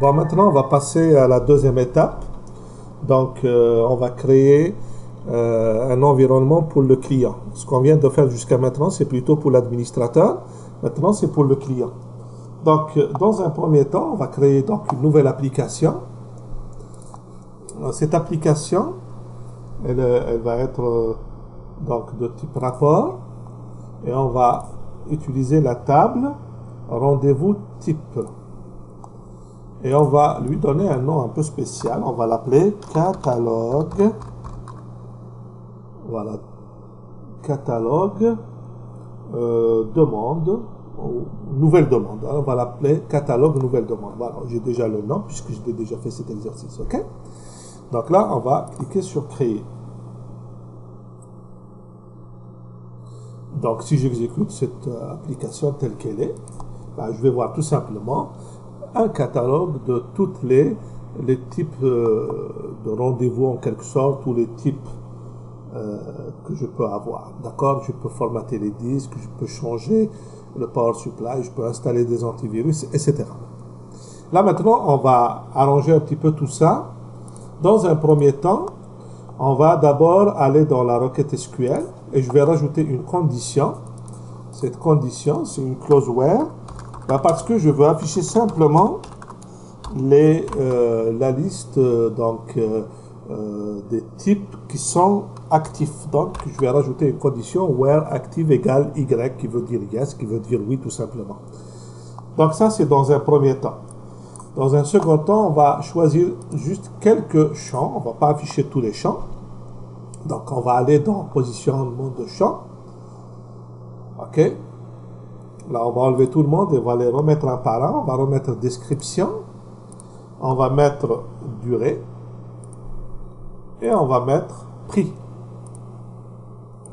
Bon, maintenant, on va passer à la deuxième étape. Donc, on va créer un environnement pour le client. Ce qu'on vient de faire jusqu'à maintenant, c'est plutôt pour l'administrateur. Maintenant, c'est pour le client. Donc, dans un premier temps, on va créer donc une nouvelle application. Cette application, elle va être donc de type rapport. Et on va utiliser la table rendez-vous type. Et on va lui donner un nom un peu spécial. On va l'appeler catalogue. Voilà. Catalogue demande. Nouvelle demande. On va l'appeler catalogue nouvelle demande. Voilà. J'ai déjà le nom puisque j'ai déjà fait cet exercice. OK? Donc là, on va cliquer sur créer. Donc si j'exécute cette application telle qu'elle est, ben, je vais voir tout simplement un catalogue de tous les types de rendez-vous en quelque sorte, ou les types que je peux avoir. D'accord? Je peux formater les disques, je peux changer le power supply, je peux installer des antivirus, etc. Là maintenant, on va arranger un petit peu tout ça. Dans un premier temps, on va d'abord aller dans la requête SQL et je vais rajouter une condition. Cette condition, c'est une clause where, parce que je veux afficher simplement la liste des types qui sont actifs. Donc, je vais rajouter une condition where active égale Y, qui veut dire yes, qui veut dire oui, tout simplement. Donc, ça, c'est dans un premier temps. Dans un second temps, on va choisir juste quelques champs. On ne va pas afficher tous les champs. Donc, on va aller dans positionnement de champ. OK. Là, on va enlever tout le monde et on va les remettre un par un. On va remettre description. On va mettre durée. Et on va mettre prix.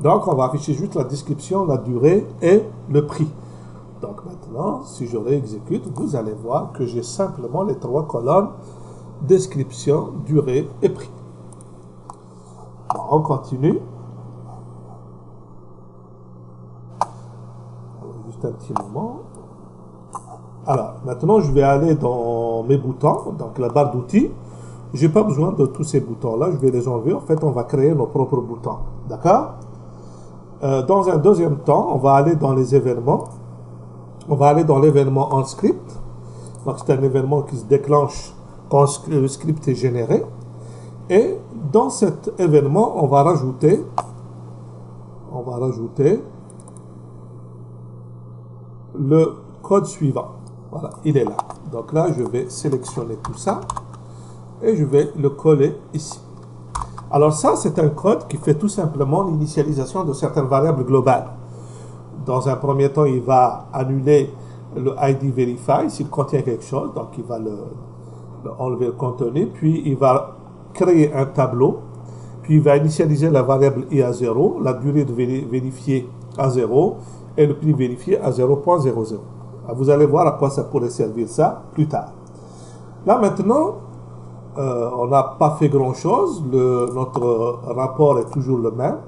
Donc, on va afficher juste la description, la durée et le prix. Donc maintenant, si je réexécute, vous allez voir que j'ai simplement les trois colonnes description, durée et prix. Bon, on continue. Juste un petit moment. Alors, maintenant, je vais aller dans mes boutons, donc la barre d'outils. Je n'ai pas besoin de tous ces boutons-là, je vais les enlever. En fait, on va créer nos propres boutons. D'accord? Dans un deuxième temps, on va aller dans les événements. On va aller dans l'événement en script. Donc, c'est un événement qui se déclenche quand le script est généré. Et dans cet événement, on va rajouter le code suivant. Voilà, il est là. Donc là, je vais sélectionner tout ça et je vais le coller ici. Alors ça, c'est un code qui fait tout simplement l'initialisation de certaines variables globales. Dans un premier temps, il va annuler le ID verify s'il contient quelque chose. Donc, il va enlever le contenu. Puis, il va créer un tableau. Puis, il va initialiser la variable i à 0, la durée de vérifier à 0 et le prix vérifié à 0.00. Vous allez voir à quoi ça pourrait servir ça plus tard. Là, maintenant, on n'a pas fait grand-chose. Notre rapport est toujours le même.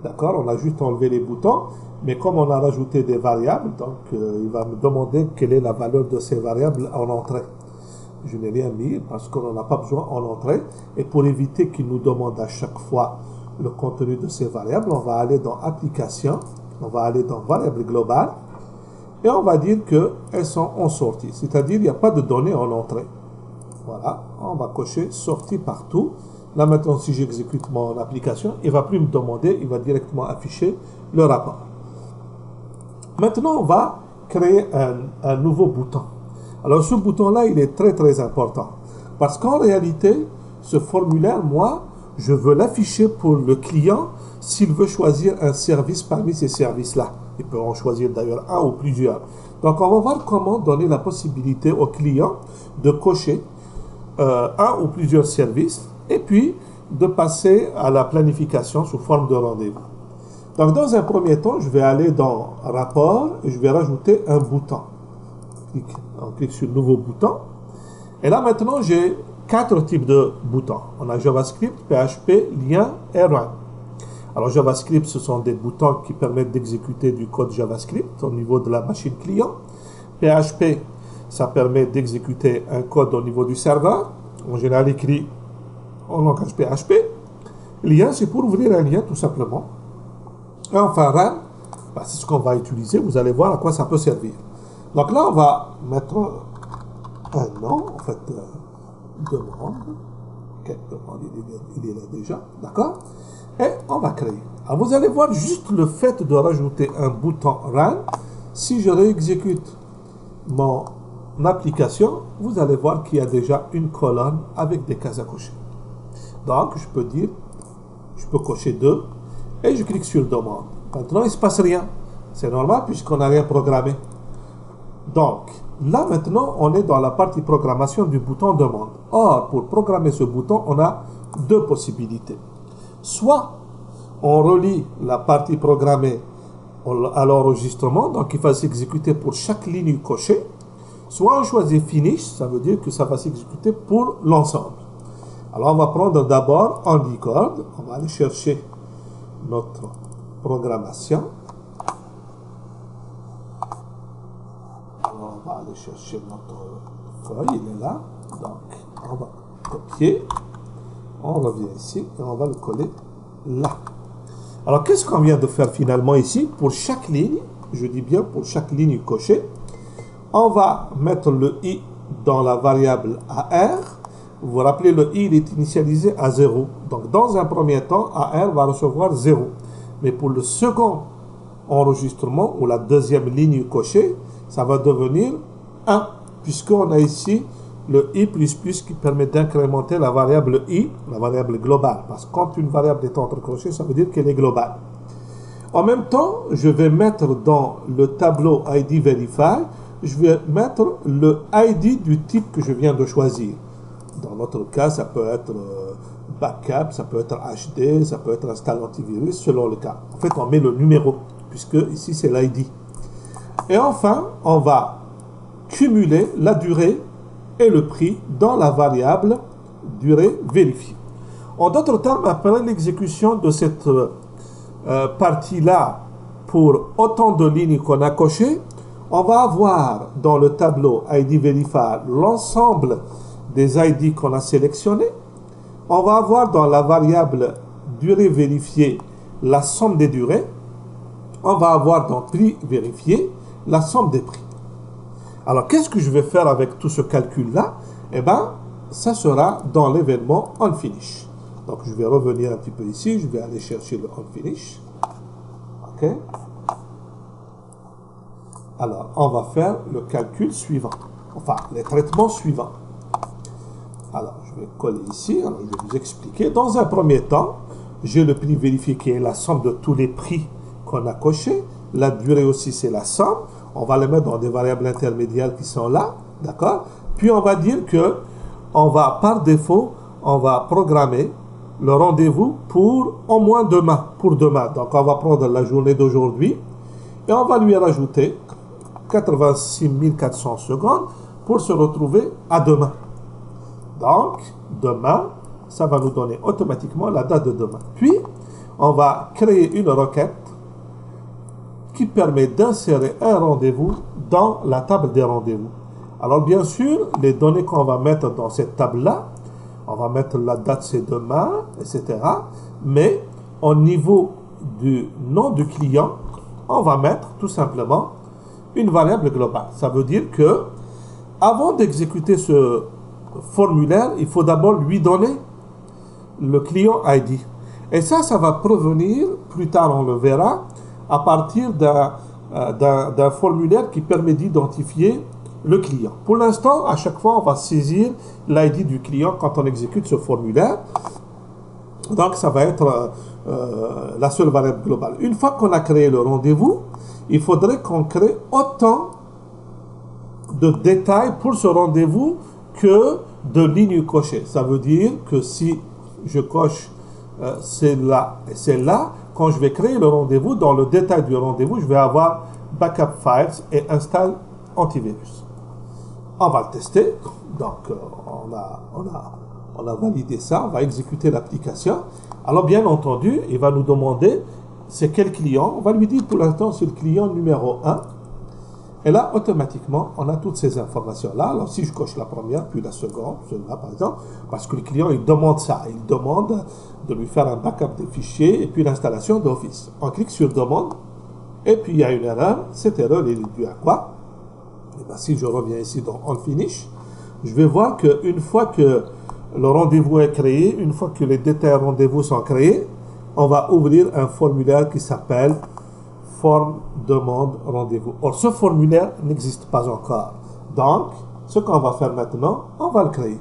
D'accord? On a juste enlevé les boutons. Mais comme on a rajouté des variables, donc il va me demander quelle est la valeur de ces variables en entrée. Je n'ai rien mis parce qu'on n'en a pas besoin en entrée. Et pour éviter qu'il nous demande à chaque fois le contenu de ces variables, on va aller dans Application, on va aller dans Variable globale et on va dire qu'elles sont en sortie. C'est-à-dire qu'il n'y a pas de données en entrée. Voilà, on va cocher Sortie partout. Là maintenant, si j'exécute mon application, il ne va plus me demander, il va directement afficher le rapport. Maintenant, on va créer un nouveau bouton. Alors, ce bouton-là, il est très, très important. Parce qu'en réalité, ce formulaire, moi, je veux l'afficher pour le client s'il veut choisir un service parmi ces services-là. Il peut en choisir d'ailleurs un ou plusieurs. Donc, on va voir comment donner la possibilité au client de cocher un ou plusieurs services et puis de passer à la planification sous forme de rendez-vous. Donc, dans un premier temps, je vais aller dans Rapport et je vais rajouter un bouton. On clique sur Nouveau bouton. Et là, maintenant, j'ai 4 types de boutons. On a JavaScript, PHP, Lien et Run. Alors, JavaScript, ce sont des boutons qui permettent d'exécuter du code JavaScript au niveau de la machine client. PHP, ça permet d'exécuter un code au niveau du serveur, en général écrit en langage PHP. Lien, c'est pour ouvrir un lien tout simplement. Et enfin, run, bah, c'est ce qu'on va utiliser. Vous allez voir à quoi ça peut servir. Donc là, on va mettre un nom, en fait, demande. Ok, demande, il est là déjà, d'accord? Et on va créer. Alors vous allez voir juste le fait de rajouter un bouton run. Si je réexécute mon application, vous allez voir qu'il y a déjà une colonne avec des cases à cocher. Donc, je peux dire, je peux cocher 2 et je clique sur demande. Maintenant, il ne se passe rien. C'est normal puisqu'on n'a rien programmé. Donc, là maintenant, on est dans la partie programmation du bouton demande. Or, pour programmer ce bouton, on a deux possibilités. Soit on relie la partie programmée à l'enregistrement, donc il va s'exécuter pour chaque ligne cochée. Soit on choisit Finish, ça veut dire que ça va s'exécuter pour l'ensemble. Alors on va prendre d'abord Handicord, on va aller chercher notre programmation. Alors on va aller chercher notre feuille, il est là. Donc on va copier, on revient ici et on va le coller là. Alors qu'est-ce qu'on vient de faire finalement ici? Pour chaque ligne, je dis bien pour chaque ligne cochée, on va mettre le i dans la variable AR. Vous vous rappelez, le i il est initialisé à 0. Donc, dans un premier temps, AR va recevoir 0. Mais pour le second enregistrement, ou la deuxième ligne cochée, ça va devenir 1, puisqu'on a ici le i++ qui permet d'incrémenter la variable i, la variable globale. Parce que quand une variable est entrecrochée, ça veut dire qu'elle est globale. En même temps, je vais mettre dans le tableau ID Verify, je vais mettre le ID du type que je viens de choisir. Dans notre cas, ça peut être backup, ça peut être HD, ça peut être install antivirus, selon le cas. En fait, on met le numéro, puisque ici, c'est l'ID. Et enfin, on va cumuler la durée et le prix dans la variable durée vérifiée. En d'autres termes, après l'exécution de cette partie-là, pour autant de lignes qu'on a cochées, on va avoir dans le tableau ID Verify l'ensemble des ID qu'on a sélectionnés. On va avoir dans la variable durée vérifiée la somme des durées. On va avoir dans prix vérifié la somme des prix. Alors, qu'est-ce que je vais faire avec tout ce calcul-là? Eh bien, ça sera dans l'événement onFinish. Donc, je vais revenir un petit peu ici. Je vais aller chercher le onFinish. OK? Alors, on va faire le calcul suivant. Enfin, les traitements suivants. Alors, je vais coller ici. Alors, je vais vous expliquer. Dans un premier temps, j'ai le prix vérifié qui est la somme de tous les prix qu'on a cochés. La durée aussi, c'est la somme. On va les mettre dans des variables intermédiaires qui sont là. D'accord? Puis, on va dire que on va, par défaut, on va programmer le rendez-vous pour au moins demain. Pour demain. Donc, on va prendre la journée d'aujourd'hui et on va lui rajouter 86 400 secondes pour se retrouver à demain. Donc, demain, ça va nous donner automatiquement la date de demain. Puis, on va créer une requête qui permet d'insérer un rendez-vous dans la table des rendez-vous. Alors, bien sûr, les données qu'on va mettre dans cette table-là, on va mettre la date, c'est demain, etc. Mais, au niveau du nom du client, on va mettre tout simplement une variable globale. Ça veut dire que, avant d'exécuter ce formulaire, il faut d'abord lui donner le client ID. Et ça va provenir, plus tard on le verra, à partir d'un formulaire qui permet d'identifier le client. Pour l'instant, à chaque fois, on va saisir l'ID du client quand on exécute ce formulaire. Donc, ça va être la seule variable globale. Une fois qu'on a créé le rendez-vous, il faudrait qu'on crée autant de détails pour ce rendez-vous que de lignes cochées. Ça veut dire que si je coche celle-là et celle-là, quand je vais créer le rendez-vous, dans le détail du rendez-vous, je vais avoir backup files et install antivirus. On va le tester. Donc, on a validé ça. On va exécuter l'application. Alors, bien entendu, il va nous demander c'est quel client. On va lui dire pour l'instant c'est le client numéro 1. Et là, automatiquement, on a toutes ces informations-là. Alors, si je coche la première, puis la seconde, celle-là, par exemple, parce que le client, il demande ça. Il demande de lui faire un backup des fichiers et puis l'installation d'Office. On clique sur demande, et puis il y a une erreur. Cette erreur, elle est due à quoi? Et bien, si je reviens ici dans On Finish, je vais voir qu'une fois que le rendez-vous est créé, une fois que les détails rendez-vous sont créés, on va ouvrir un formulaire qui s'appelle forme demande rendez-vous. Or, ce formulaire n'existe pas encore. Donc, ce qu'on va faire maintenant, on va le créer.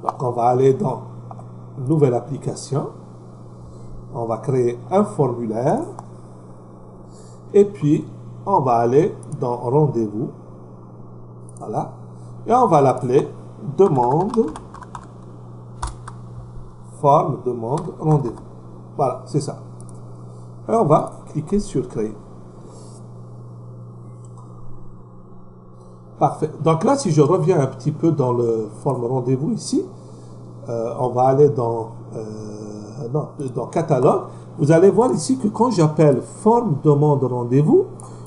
Donc, on va aller dans Nouvelle application. On va créer un formulaire. Et puis, on va aller dans rendez-vous. Voilà. Et on va l'appeler demande forme demande rendez-vous. Voilà, c'est ça. Et on va cliquer sur créer. Parfait. Donc là, si je reviens un petit peu dans le forme rendez-vous ici, on va aller dans catalogue. Vous allez voir ici que quand j'appelle forme demande rendez-vous,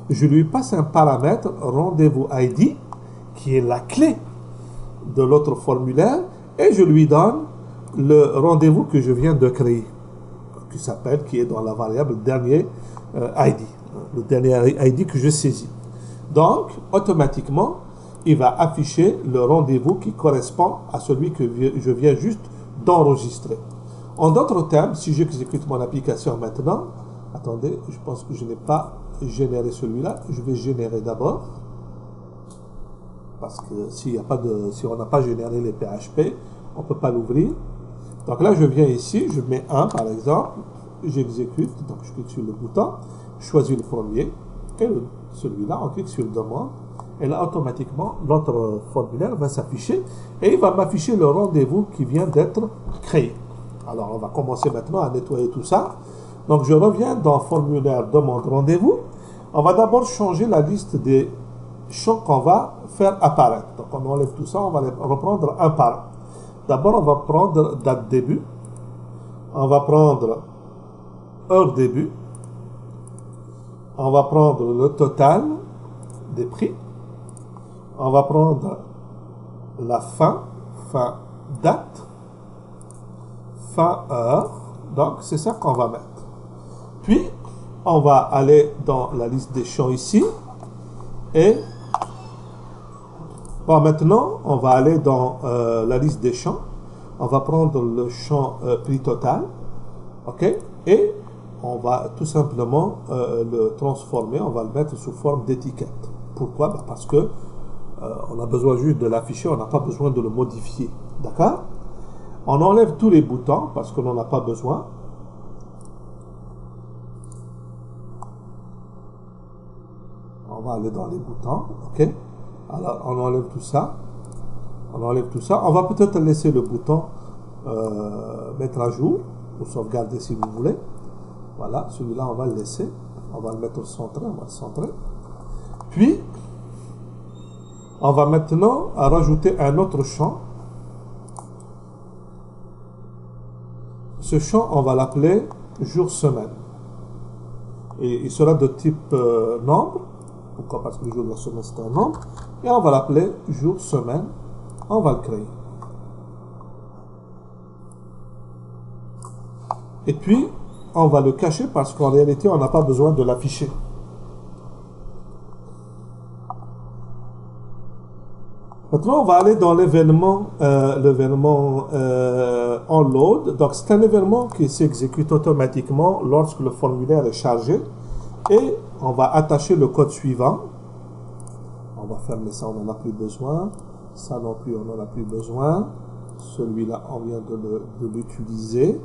je lui passe un paramètre rendez-vous ID qui est la clé de l'autre formulaire et je lui donne le rendez-vous que je viens de créer, qui est dans la variable dernier ID, le dernier ID que je saisis. Donc, automatiquement, il va afficher le rendez-vous qui correspond à celui que je viens juste d'enregistrer. En d'autres termes, si j'exécute mon application maintenant, attendez, je pense que je n'ai pas généré celui-là, je vais générer d'abord, parce que si on n'a pas généré les PHP, on ne peut pas l'ouvrir. Donc là, je viens ici, je mets 1 par exemple, j'exécute, donc je clique sur le bouton, je choisis le premier, et celui-là, on clique sur demande, et là, automatiquement, l'autre formulaire va s'afficher, et il va m'afficher le rendez-vous qui vient d'être créé. Alors, on va commencer maintenant à nettoyer tout ça. Donc, je reviens dans formulaire demande rendez-vous. On va d'abord changer la liste des champs qu'on va faire apparaître. Donc, on enlève tout ça, on va les reprendre un par un. D'abord, on va prendre date début. On va prendre heure début. On va prendre le total des prix. On va prendre la fin date, fin heure. Donc, c'est ça qu'on va mettre. Puis, on va aller dans la liste des champs ici. Et bon, maintenant, on va aller dans la liste des champs. On va prendre le champ prix total. OK? Et on va tout simplement le transformer. On va le mettre sous forme d'étiquette. Pourquoi? Ben parce que on a besoin juste de l'afficher. On n'a pas besoin de le modifier. D'accord? On enlève tous les boutons parce qu'on n'en a pas besoin. On va aller dans les boutons. OK? Alors, on enlève tout ça. On enlève tout ça. On va peut-être laisser le bouton mettre à jour ou sauvegarder si vous voulez. Voilà, celui-là, on va le laisser. On va le mettre au centre. On va le centrer. Puis, on va maintenant rajouter un autre champ. Ce champ, on va l'appeler jour-semaine. Et il sera de type nombre. Pourquoi? Parce que le jour de la semaine, c'est un nombre. Et on va l'appeler jour-semaine. On va le créer. Et puis, on va le cacher parce qu'en réalité, on n'a pas besoin de l'afficher. Maintenant, on va aller dans l'événement onload. Donc, c'est un événement qui s'exécute automatiquement lorsque le formulaire est chargé. Et on va attacher le code suivant. On va fermer ça, on n'en a plus besoin. Ça non plus, on n'en a plus besoin. Celui-là, on vient de l'utiliser.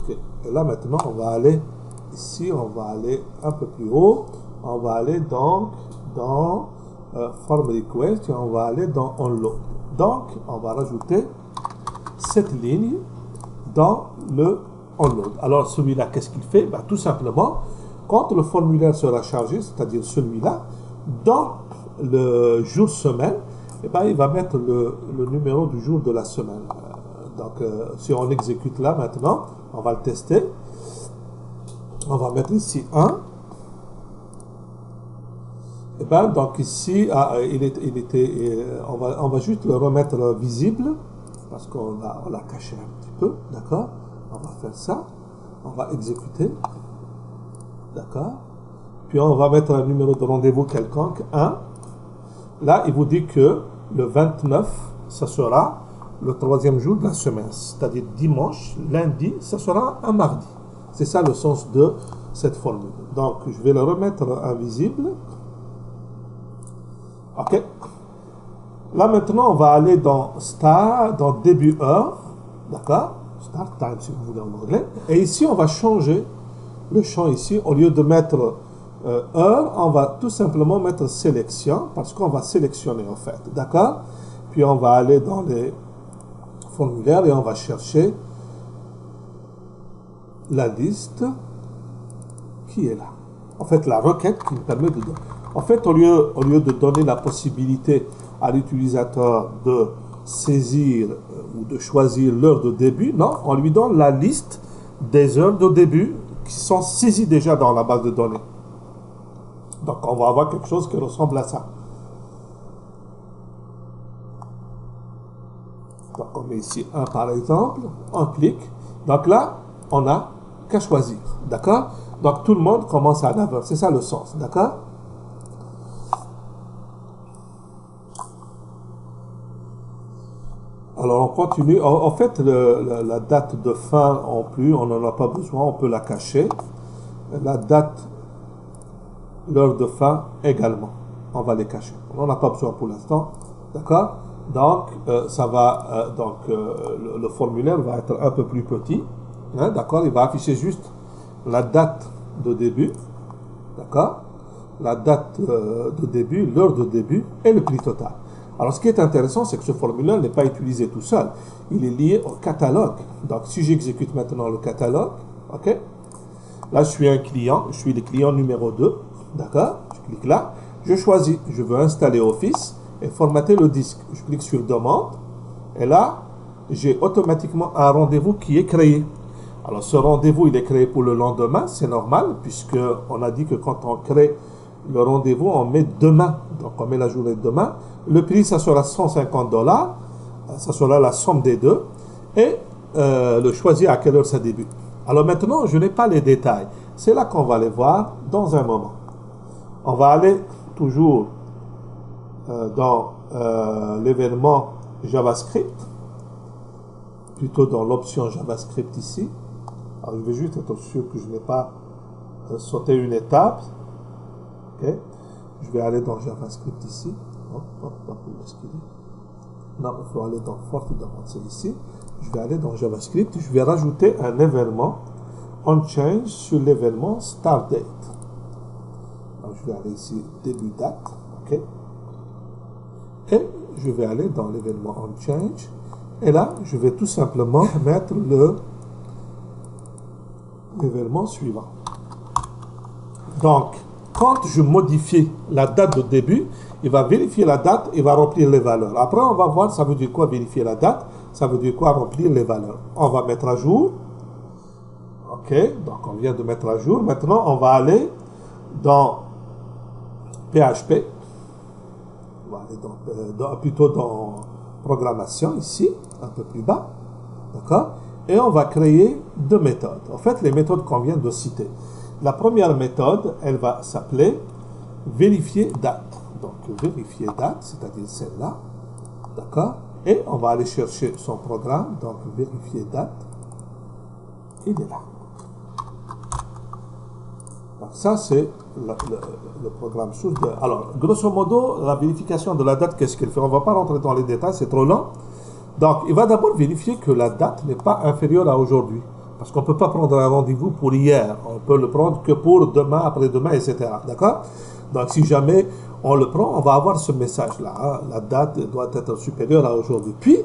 Okay. Et là, maintenant, on va aller ici, on va aller un peu plus haut. On va aller donc dans Form Request et on va aller dans Onload. Donc, on va rajouter cette ligne dans le Onload. Alors, celui-là, qu'est-ce qu'il fait? Ben, tout simplement, quand le formulaire sera chargé, c'est-à-dire celui-là, dans le jour-semaine, eh ben, il va mettre le numéro du jour de la semaine. Donc, si on exécute là maintenant, on va le tester. On va mettre ici 1. Et ben, donc ici, on va juste le remettre visible parce qu'on l'a caché un petit peu, d'accord? On va faire ça, on va exécuter, d'accord? Puis on va mettre un numéro de rendez-vous quelconque, 1. Là, il vous dit que le 29, ça sera le 3e jour de la semaine, c'est-à-dire dimanche, lundi, ça sera un mardi. C'est ça le sens de cette formule. Donc, je vais le remettre invisible. OK. Là, maintenant, on va aller dans Start, dans Début heure. D'accord? Start time, si vous voulez en anglais. Et ici, on va changer le champ ici. Au lieu de mettre heure, on va tout simplement mettre sélection, parce qu'on va sélectionner, en fait. D'accord? Puis, on va aller dans les formulaires et on va chercher la liste qui est là. En fait, la requête qui nous permet de donner. En fait, au lieu de donner la possibilité à l'utilisateur de saisir ou de choisir l'heure de début, non, on lui donne la liste des heures de début qui sont saisies déjà dans la base de données. Donc, on va avoir quelque chose qui ressemble à ça. Donc, on met ici 1 par exemple, on clique. Donc là, on n'a qu'à choisir, d'accord? Donc, tout le monde commence à 9h, c'est ça le sens, d'accord? Alors, on continue. En fait, la date de fin, on n'en a pas besoin, on peut la cacher. La date, l'heure de fin également, on va les cacher. On n'en a pas besoin pour l'instant, d'accord? Donc, le formulaire va être un peu plus petit, hein, d'accord? Il va afficher juste la date de début, d'accord? La date de début, l'heure de début et le prix total. Alors, ce qui est intéressant, c'est que ce formulaire n'est pas utilisé tout seul. Il est lié au catalogue. Donc, si j'exécute maintenant le catalogue, OK? Là, je suis un client. Je suis le client numéro 2. D'accord? Je clique là. Je choisis. Je veux installer Office et formater le disque. Je clique sur Demande. Et là, j'ai automatiquement un rendez-vous qui est créé. Alors, ce rendez-vous, il est créé pour le lendemain. C'est normal, puisqu'on a dit que quand on crée le rendez-vous, on met demain. Donc, on met la journée de demain. Le prix, ça sera $150. Ça sera la somme des deux. Et le choisir à quelle heure ça débute. Alors maintenant, je n'ai pas les détails. C'est là qu'on va les voir dans un moment. On va aller toujours dans l'événement JavaScript. Plutôt dans l'option JavaScript ici. Alors, je vais juste être sûr que je n'ai pas sauté une étape. Okay. Je vais aller dans JavaScript ici. Non, il faut aller dans Forte Demande, c'est ici. Je vais aller dans JavaScript. Je vais rajouter un événement onChange sur l'événement Start Date. Alors, je vais aller ici, début date. OK. Et je vais aller dans l'événement onChange. Et là, je vais tout simplement mettre l'événement suivant. Donc, quand je modifie la date de début, il va vérifier la date, il va remplir les valeurs. Après, on va voir, ça veut dire quoi vérifier la date, ça veut dire quoi remplir les valeurs. On va mettre à jour. OK, donc on vient de mettre à jour. Maintenant, on va aller dans PHP. On va aller plutôt dans programmation, ici, un peu plus bas. D'accord? Et on va créer deux méthodes. En fait, les méthodes qu'on vient de citer. La première méthode, elle va s'appeler vérifier date. Donc, vérifier date, c'est-à-dire celle-là. D'accord? Et on va aller chercher son programme. Donc, vérifier date. Il est là. Donc, ça, c'est le programme source. Alors, grosso modo, la vérification de la date, qu'est-ce qu'il fait? On ne va pas rentrer dans les détails, c'est trop long. Donc, il va d'abord vérifier que la date n'est pas inférieure à aujourd'hui. Parce qu'on ne peut pas prendre un rendez-vous pour hier. On peut le prendre que pour demain, après-demain, etc. D'accord? Donc, si jamais on le prend, on va avoir ce message-là. Hein? La date doit être supérieure à aujourd'hui. Puis,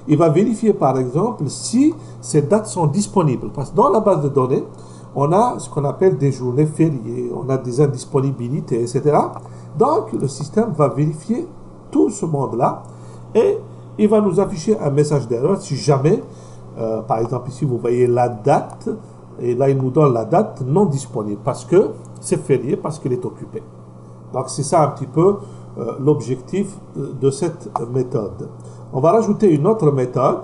il va vérifier, par exemple, si ces dates sont disponibles. Parce que dans la base de données, on a ce qu'on appelle des journées fériées, on a des indisponibilités, etc. Donc, le système va vérifier tout ce monde-là et il va nous afficher un message d'erreur si jamais, par exemple ici, vous voyez la date Et là, il nous donne la date non disponible parce que c'est férié, parce qu'il est occupé. Donc, c'est ça un petit peu l'objectif de cette méthode. On va rajouter une autre méthode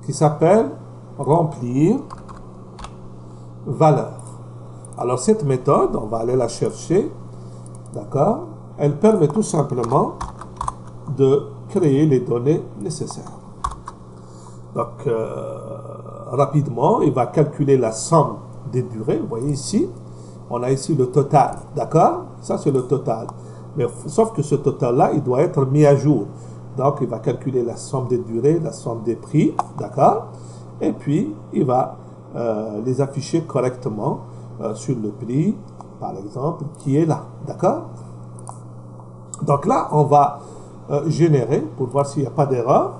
qui s'appelle remplir valeur. Alors, cette méthode, on va aller la chercher, d'accord? Elle permet tout simplement de créer les données nécessaires. Donc, rapidement, il va calculer la somme des durées. Vous voyez ici, on a ici le total, d'accord? Ça, c'est le total. Mais sauf que ce total-là, il doit être mis à jour. Donc, il va calculer la somme des durées, la somme des prix, d'accord? Et puis, il va les afficher correctement sur le prix, par exemple, qui est là, d'accord? Donc là, on va générer pour voir s'il n'y a pas d'erreur.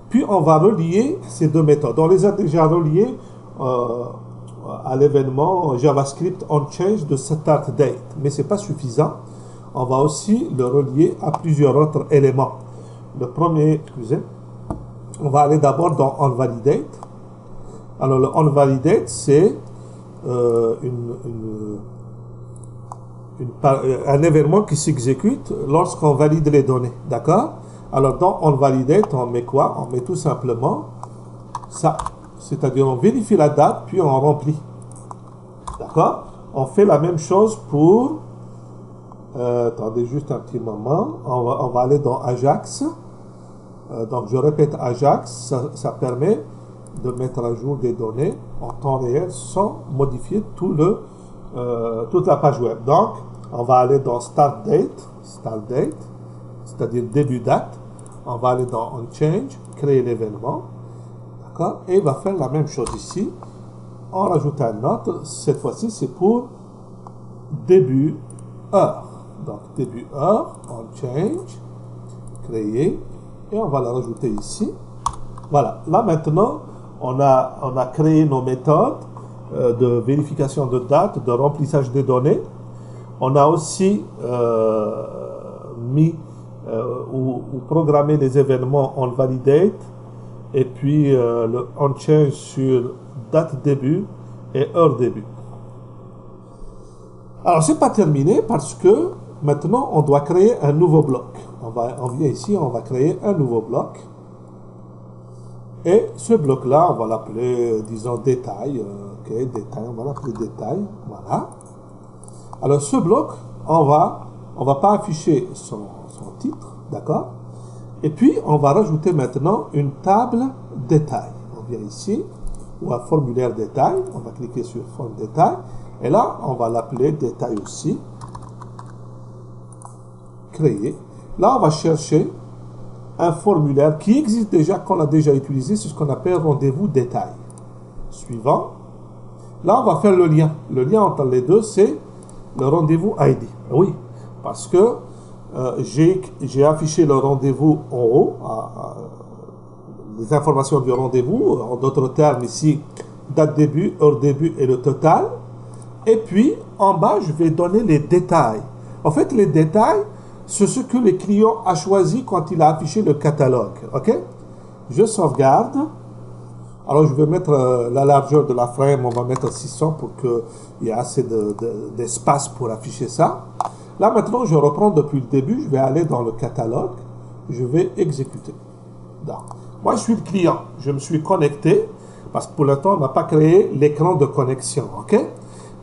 Puis, on va relier ces deux méthodes. On les a déjà reliées à l'événement JavaScript onChange de start date. Mais ce n'est pas suffisant. On va aussi le relier à plusieurs autres éléments. Le premier, excusez, on va aller d'abord dans onValidate. Alors, le onValidate, c'est un événement qui s'exécute lorsqu'on valide les données. D'accord? Alors, dans onValidate, on met quoi? On met tout simplement ça. C'est-à-dire, on vérifie la date, puis on remplit. D'accord? On fait la même chose pour... attendez juste un petit moment. On va aller dans Ajax. Donc, je répète Ajax. Ça permet de mettre à jour des données en temps réel sans modifier toute la page web. Donc, on va aller dans Start Date, c'est-à-dire début date. On va aller dans onChange, créer l'événement. D'accord? Et il va faire la même chose ici. On rajoute un autre. Cette fois-ci, c'est pour début heure. Donc, début heure, onChange, créer. Et on va la rajouter ici. Voilà. Là, maintenant, on a créé nos méthodes de vérification de date, de remplissage des données. On a aussi mis ou programmé les événements onValidate et puis le onChange sur date début et heure début. Alors, c'est pas terminé parce que maintenant, on doit créer un nouveau bloc. On vient ici, on va créer un nouveau bloc. Et ce bloc-là, on va l'appeler, disons, détail. Ok, détail, on va l'appeler détail. Voilà. Alors, ce bloc, on va pas afficher son titre, d'accord? Et puis, on va rajouter maintenant une table détail. On vient ici, ou un formulaire détail. On va cliquer sur forme détail. Et là, on va l'appeler détail aussi. Créer. Là, on va chercher un formulaire qui existe déjà, qu'on a déjà utilisé, c'est ce qu'on appelle rendez-vous détail. Suivant. Là, on va faire le lien. Le lien entre les deux, c'est le rendez-vous ID. Oui, parce que j'ai affiché le rendez-vous en haut, les informations du rendez-vous, en d'autres termes ici, date début, heure début et le total. Et puis, en bas, je vais donner les détails. En fait, les détails, c'est ce que le client a choisi quand il a affiché le catalogue. OK? Je sauvegarde. Alors, je vais mettre la largeur de la frame, on va mettre 600 pour qu'il y ait assez d'espace pour afficher ça. Là, maintenant, je reprends depuis le début. Je vais aller dans le catalogue. Je vais exécuter. Donc, moi, je suis le client. Je me suis connecté parce que pour l'instant, on n'a pas créé l'écran de connexion. OK?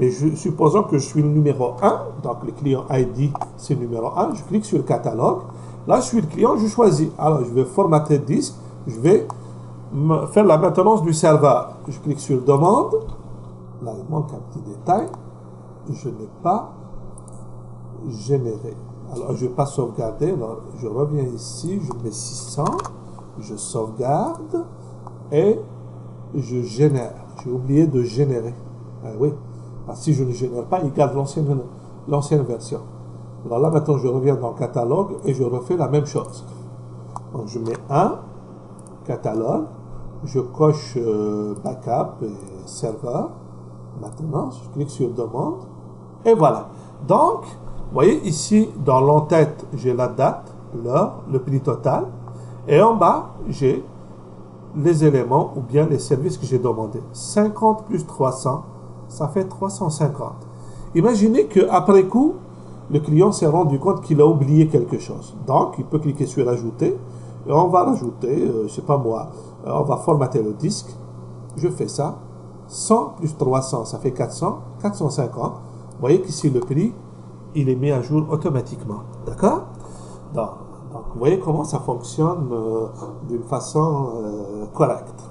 Mais supposons que je suis le numéro 1, donc le client ID, c'est le numéro 1, je clique sur le catalogue. Là, je suis le client, je choisis. Alors, je vais formater le disque, je vais faire la maintenance du serveur. Je clique sur demande. Là, il manque un petit détail. Je n'ai pas généré. Alors, je ne vais pas sauvegarder. Alors, je reviens ici, je mets 600, je sauvegarde et je génère. J'ai oublié de générer. Ah, oui. Si je ne génère pas, il garde l'ancienne version. Alors là, maintenant, je reviens dans le catalogue et je refais la même chose. Donc, je mets un catalogue, je coche backup et serveur. Maintenant, je clique sur demande et voilà. Donc, vous voyez ici, dans l'entête, j'ai la date, l'heure, le prix total. Et en bas, j'ai les éléments ou bien les services que j'ai demandé. 50 plus 300, ça fait 350. Imaginez qu'après coup, le client s'est rendu compte qu'il a oublié quelque chose. Donc, il peut cliquer sur ajouter. Et on va rajouter, je ne sais pas moi, on va formater le disque. Je fais ça. 100 plus 300, ça fait 400. 450. Vous voyez qu'ici, le prix, il est mis à jour automatiquement. D'accord? Donc, vous voyez comment ça fonctionne d'une façon correcte.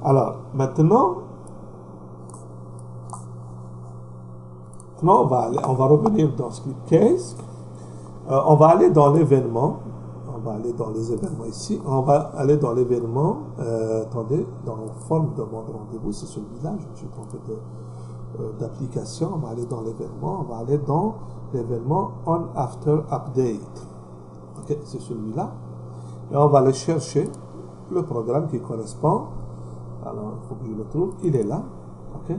Alors, maintenant, on va revenir dans Script Case. On va aller dans l'événement. On va aller dans les événements ici. On va aller dans l'événement. Attendez, dans la forme de demande rendez-vous, c'est celui-là. Je suis trompé d'application. On va aller dans l'événement. On va aller dans l'événement On After Update. Ok, c'est celui-là. Et on va aller chercher le programme qui correspond. Alors, il faut que je le trouve. Il est là. Ok.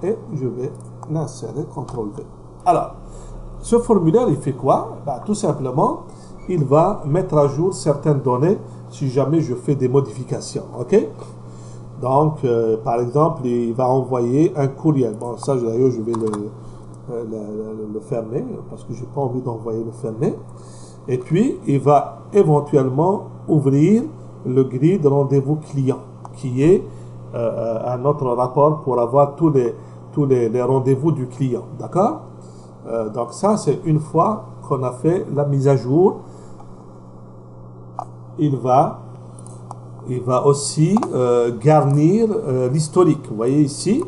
Et je vais l'insérer, CTRL V. Alors, ce formulaire, il fait quoi? Tout simplement, il va mettre à jour certaines données si jamais je fais des modifications. Ok? Donc, par exemple, il va envoyer un courriel. Bon, ça, d'ailleurs, je vais le fermer parce que je n'ai pas envie d'envoyer le fermer. Et puis, il va éventuellement ouvrir le grille de rendez-vous client qui est un autre rapport pour avoir tous les rendez-vous du client. D'accord? Donc ça, c'est une fois qu'on a fait la mise à jour. Il va aussi garnir l'historique. Vous voyez ici,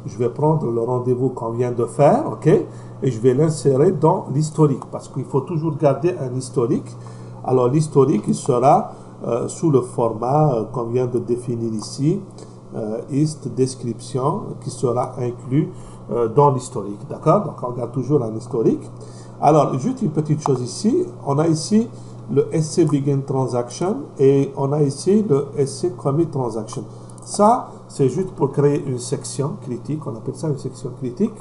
je vais prendre le rendez-vous qu'on vient de faire, ok? Et je vais l'insérer dans l'historique parce qu'il faut toujours garder un historique. Alors l'historique, il sera sous le format qu'on vient de définir ici, ist description, qui sera inclus dans l'historique. D'accord? Donc on garde toujours un historique. Alors juste une petite chose ici, on a ici le SC Begin Transaction et on a ici le SC Commit Transaction. Ça, c'est juste pour créer une section critique, on appelle ça une section critique.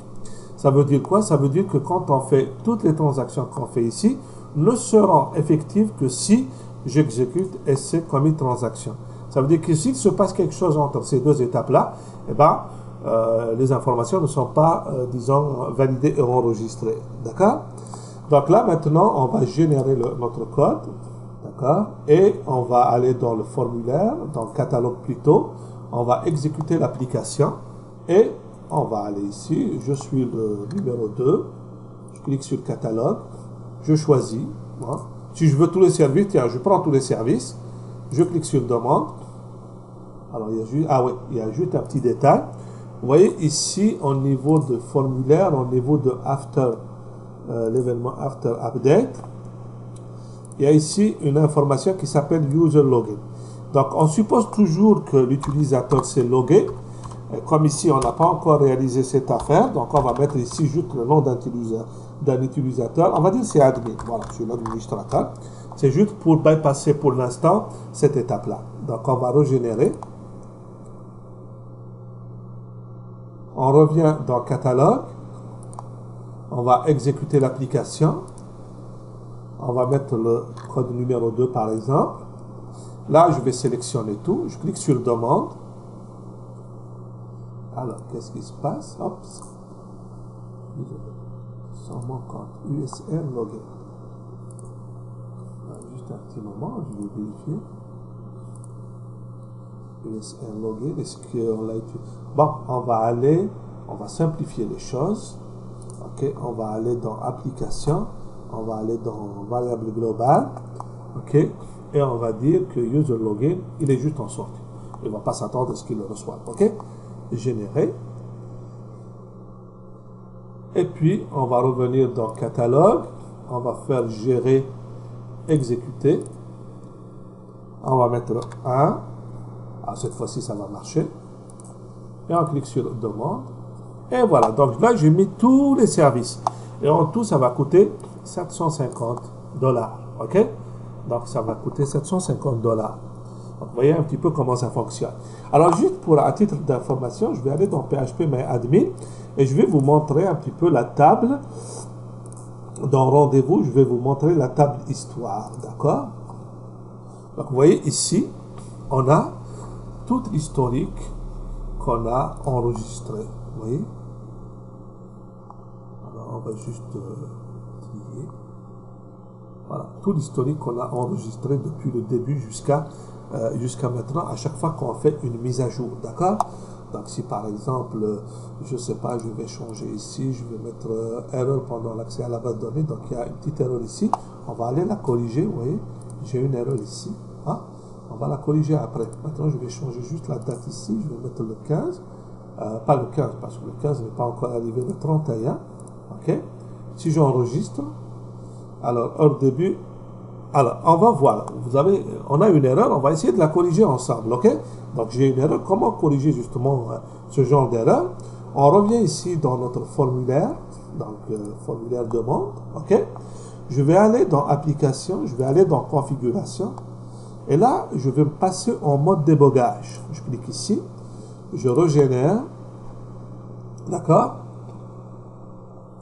Ça veut dire quoi? Ça veut dire que quand on fait toutes les transactions qu'on fait ici, ne seront effectives que si j'exécute SC Commit Transaction. Ça veut dire que s'il se passe quelque chose entre ces deux étapes-là, eh ben, les informations ne sont pas, disons, validées et enregistrées. D'accord? Donc là, maintenant, on va générer notre code. D'accord? Et on va aller dans le formulaire, dans le catalogue plutôt. On va exécuter l'application. Et on va aller ici. Je suis le numéro 2. Je clique sur catalogue. Je choisis. Hein. Si je veux tous les services, tiens, je prends tous les services. Je clique sur demande. Alors, il y a juste un petit détail. Vous voyez ici, au niveau de formulaire, au niveau de l'événement After Update, il y a ici une information qui s'appelle User Login. Donc, on suppose toujours que l'utilisateur s'est logué. Comme ici, on n'a pas encore réalisé cette affaire, donc on va mettre ici juste le nom d'un utilisateur. On va dire c'est admin. Voilà, je suis l'administrateur. C'est juste pour bypasser pour l'instant cette étape-là. Donc, on va régénérer. On revient dans catalogue. On va exécuter l'application. On va mettre le code numéro 2 par exemple. Là, je vais sélectionner tout. Je clique sur demande. Alors, qu'est-ce qui se passe? Hop. Sur mon compte USR login. Juste un petit moment, je vais vérifier. USR login, est-ce qu'on l'a utilisé? Bon, on va simplifier les choses. Ok, on va aller dans application. On va aller dans variable globale. Ok, et on va dire que user login, il est juste en sortie. Il ne va pas s'attendre à ce qu'il le reçoive. Ok, générer. Et puis, on va revenir dans catalogue. On va faire gérer, exécuter. On va mettre 1. Alors, cette fois-ci, ça va marcher. Et on clique sur demande. Et voilà. Donc là, j'ai mis tous les services. Et en tout, ça va coûter 750 $. OK? Donc, ça va coûter 750 $. Donc, vous voyez un petit peu comment ça fonctionne. Alors, juste à titre d'information, je vais aller dans PHP MyAdmin et je vais vous montrer un petit peu la table dans rendez-vous, je vais vous montrer la table histoire, d'accord? Donc, vous voyez ici, on a tout l'historique qu'on a enregistré, vous voyez? Alors, on va juste trier. Voilà, tout l'historique qu'on a enregistré depuis le début jusqu'à maintenant, à chaque fois qu'on fait une mise à jour, d'accord? Donc, si par exemple, je ne sais pas, je vais changer ici, je vais mettre erreur pendant l'accès à la base de données, donc il y a une petite erreur ici, on va aller la corriger, vous voyez, j'ai une erreur ici, hein? On va la corriger après. Maintenant, je vais changer juste la date ici, je vais mettre le 15, pas le 15, parce que le 15 n'est pas encore arrivé, le 31, ok? Si j'enregistre, alors, hors début, alors, on va voir, on a une erreur, on va essayer de la corriger ensemble, ok? Donc, j'ai une erreur, comment corriger justement ce genre d'erreur? On revient ici dans notre formulaire, donc formulaire demande, ok? Je vais aller dans application, je vais aller dans configuration, et là, je vais me passer en mode débogage. Je clique ici, je régénère, d'accord?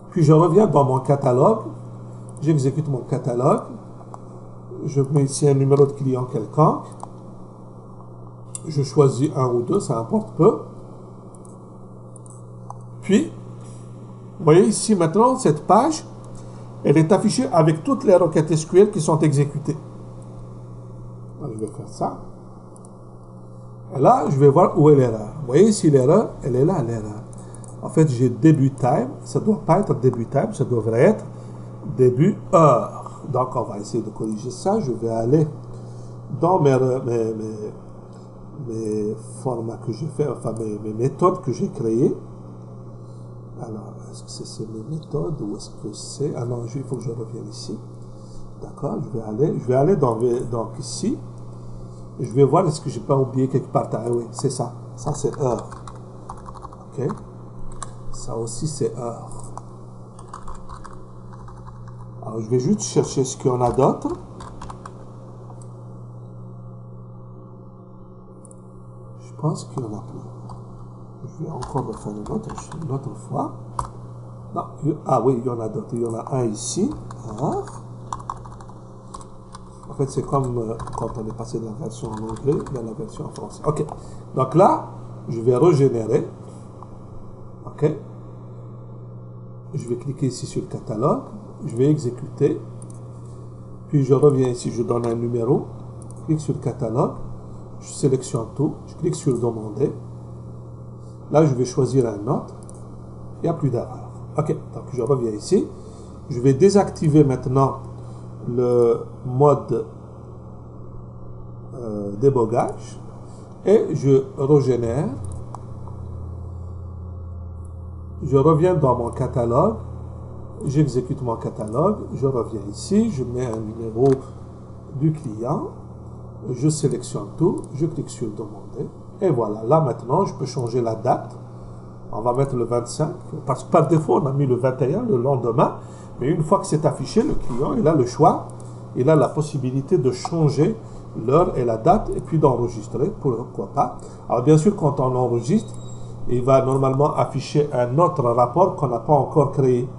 Puis je reviens dans mon catalogue, j'exécute mon catalogue, je mets ici un numéro de client quelconque, je choisis un ou deux, ça importe peu. Puis, vous voyez ici maintenant, cette page, elle est affichée avec toutes les requêtes SQL qui sont exécutées. Alors, je vais faire ça. Et là, je vais voir où est l'erreur. Vous voyez ici l'erreur, elle est là, l'erreur. En fait, j'ai début time, ça ne doit pas être début time, ça devrait être début heure. Donc, on va essayer de corriger ça. Je vais aller dans mes formats que j'ai fait, enfin mes méthodes que j'ai créées. Alors, est-ce que c'est mes méthodes ou est-ce que c'est... Ah non, il faut que je revienne ici. D'accord, je vais aller donc ici. Je vais voir, est-ce que je n'ai pas oublié quelque part. Ah oui, c'est ça. Ça, c'est heure. OK. Ça aussi, c'est heure. Alors, je vais juste chercher ce qu'il y en a d'autre. Je pense qu'il y en a plus. Je vais encore le faire une autre fois. Non, ah oui, il y en a d'autres. Il y en a un ici. Heure. En fait, c'est comme quand on est passé de la version en anglais, il y a la version en français. OK. Donc là, je vais régénérer. OK. Je vais cliquer ici sur le catalogue. Je vais exécuter. Puis je reviens ici, je donne un numéro. Je clique sur le catalogue. Je sélectionne tout. Je clique sur demander. Là, je vais choisir un autre. Il n'y a plus d'erreur. OK. Donc, je reviens ici. Je vais désactiver maintenant le mode débogage et je régénère. Je reviens dans mon catalogue, j'exécute mon catalogue, je reviens ici, je mets un numéro du client, je sélectionne tout, je clique sur demander et voilà, là maintenant je peux changer la date. On va mettre le 25 parce que par défaut on a mis le 21 le lendemain. Mais une fois que c'est affiché, le client, il a le choix, il a la possibilité de changer l'heure et la date et puis d'enregistrer, pourquoi pas. Alors bien sûr, quand on enregistre, il va normalement afficher un autre rapport qu'on n'a pas encore créé.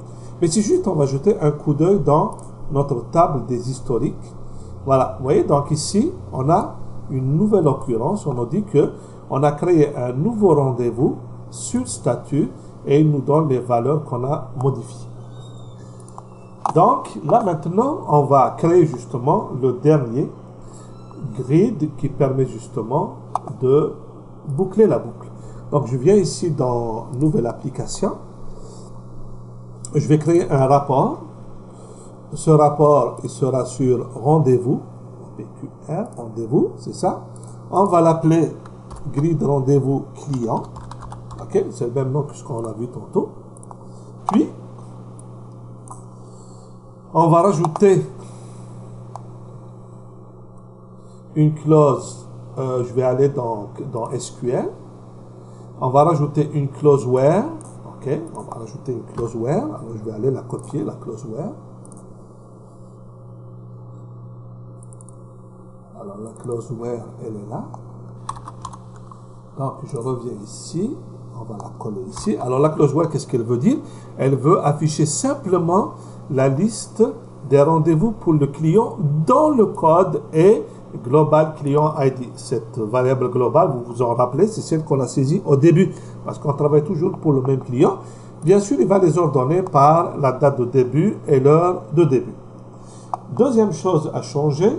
Mais c'est juste, on va jeter un coup d'œil dans notre table des historiques. Voilà, vous voyez, donc ici, on a une nouvelle occurrence. On nous dit qu'on a créé un nouveau rendez-vous sur statut et il nous donne les valeurs qu'on a modifiées. Donc, là maintenant, on va créer justement le dernier grid qui permet justement de boucler la boucle. Donc, je viens ici dans Nouvelle application. Je vais créer un rapport. Ce rapport, il sera sur rendez-vous. PQR, rendez-vous, c'est ça. On va l'appeler grid rendez-vous client. OK, c'est le même nom que ce qu'on a vu tantôt. Puis, on va rajouter une clause, je vais aller dans SQL. On va rajouter une clause where. OK, on va rajouter une clause where. Alors, je vais aller la copier, la clause where. Alors, la clause where, elle est là. Donc, je reviens ici. On va la coller ici. Alors, la clause where, qu'est-ce qu'elle veut dire? Elle veut afficher simplement la liste des rendez-vous pour le client dont le code est global client ID. Cette variable globale, vous vous en rappelez, c'est celle qu'on a saisie au début, parce qu'on travaille toujours pour le même client. Bien sûr, il va les ordonner par la date de début et l'heure de début. Deuxième chose à changer,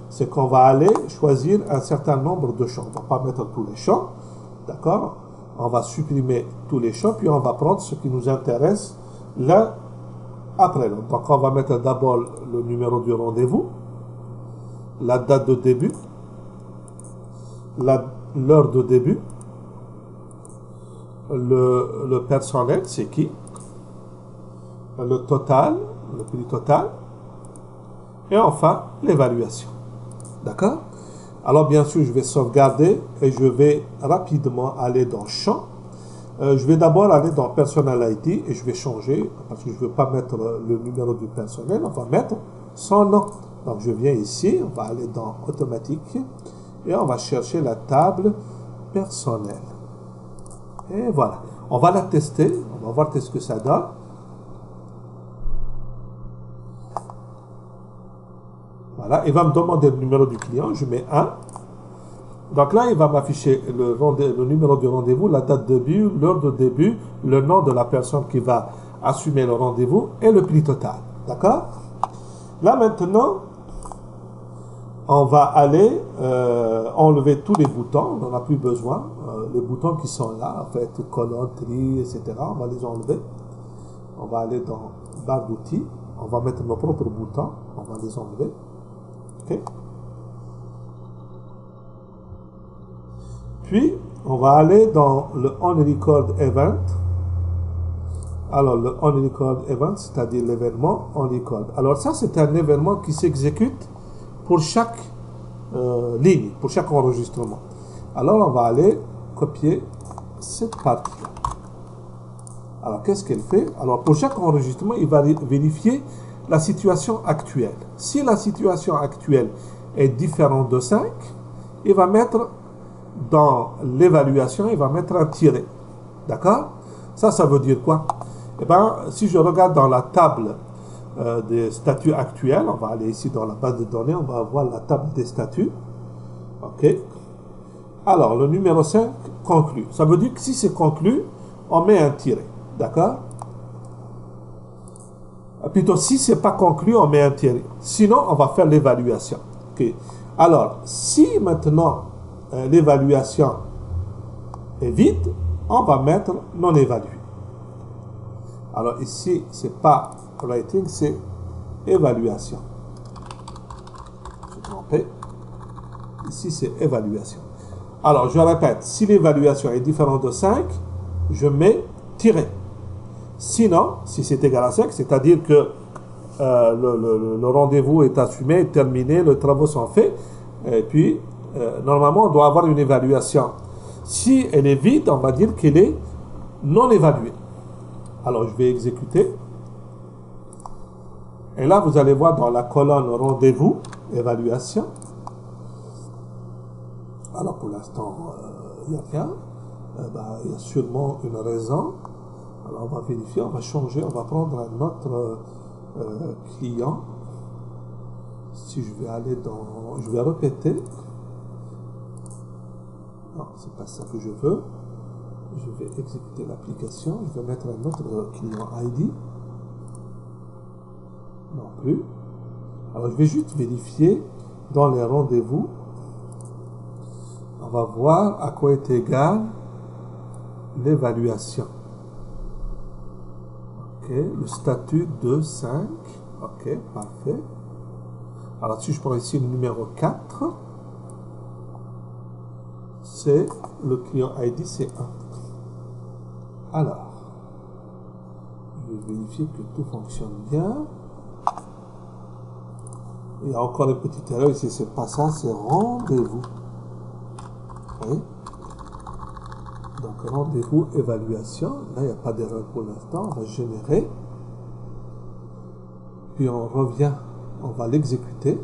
c'est qu'on va aller choisir un certain nombre de champs. On ne va pas mettre tous les champs, d'accord? On va supprimer tous les champs, puis on va prendre ce qui nous intéresse l'un après l'autre. Donc on va mettre d'abord le numéro du rendez-vous, la date de début, l'heure de début, le personnel, c'est qui, le total, le prix total, et enfin l'évaluation. D'accord? Alors bien sûr, je vais sauvegarder et je vais rapidement aller dans Champ. Je vais d'abord aller dans Personnel ID et je vais changer, parce que je ne veux pas mettre le numéro du personnel, on va mettre son nom. Donc je viens ici, on va aller dans Automatique et on va chercher la table personnelle. Et voilà. On va la tester, on va voir ce que ça donne. Voilà, il va me demander le numéro du client, je mets 1. Donc là, il va m'afficher le numéro du rendez-vous, la date de début, l'heure de début, le nom de la personne qui va assumer le rendez-vous et le prix total. D'accord? Là maintenant, on va aller enlever tous les boutons, on n'en a plus besoin. Les boutons qui sont là, en fait, colonne, tri, etc., on va les enlever. On va aller dans barre d'outils, on va mettre nos propres boutons, on va les enlever. OK? Puis, on va aller dans le On Record Event. Alors, le On Record Event, c'est-à-dire l'événement On Record. Alors, ça, c'est un événement qui s'exécute pour chaque ligne, pour chaque enregistrement. Alors, on va aller copier cette partie-là. Alors, qu'est-ce qu'elle fait? Alors, pour chaque enregistrement, il va vérifier la situation actuelle. Si la situation actuelle est différente de 5, il va mettre dans l'évaluation, il va mettre un tiret. D'accord? Ça veut dire quoi? Eh bien, si je regarde dans la table des statuts actuels, on va aller ici dans la base de données, on va avoir la table des statuts. OK? Alors, le numéro 5, conclu. Ça veut dire que si c'est conclu, on met un tiret. D'accord? Plutôt, si ce n'est pas conclu, on met un tiret. Sinon, on va faire l'évaluation. OK? Alors, si maintenant l'évaluation est vide, on va mettre non évalué. Alors ici, c'est pas rating, c'est évaluation. Je me trompé. Ici, c'est évaluation. Alors, je répète, si l'évaluation est différente de 5, je mets tiret. Sinon, si c'est égal à 5, c'est-à-dire que le rendez-vous est assumé, terminé, les travaux sont faits, et puis normalement, on doit avoir une évaluation. Si elle est vide, on va dire qu'elle est non évaluée. Alors, je vais exécuter. Et là, vous allez voir dans la colonne rendez-vous, évaluation. Alors, pour l'instant, il n'y a rien. Il y a sûrement une raison. Alors, on va vérifier, on va changer, on va prendre un autre client. Si je vais aller dans... Je vais répéter. Non, c'est pas ça que je veux. Je vais exécuter l'application. Je vais mettre un autre client ID. Non plus. Alors, je vais juste vérifier dans les rendez-vous. On va voir à quoi est égal l'évaluation. OK. Le statut de 5. OK, parfait. Alors, si je prends ici le numéro 4, c'est le client ID, c'est 1. Alors, je vais vérifier que tout fonctionne bien. Il y a encore une petite erreur ici, c'est pas ça, c'est rendez-vous. Oui. Donc, rendez-vous, évaluation. Là, il n'y a pas d'erreur pour l'instant. On va générer. Puis, on revient, on va l'exécuter.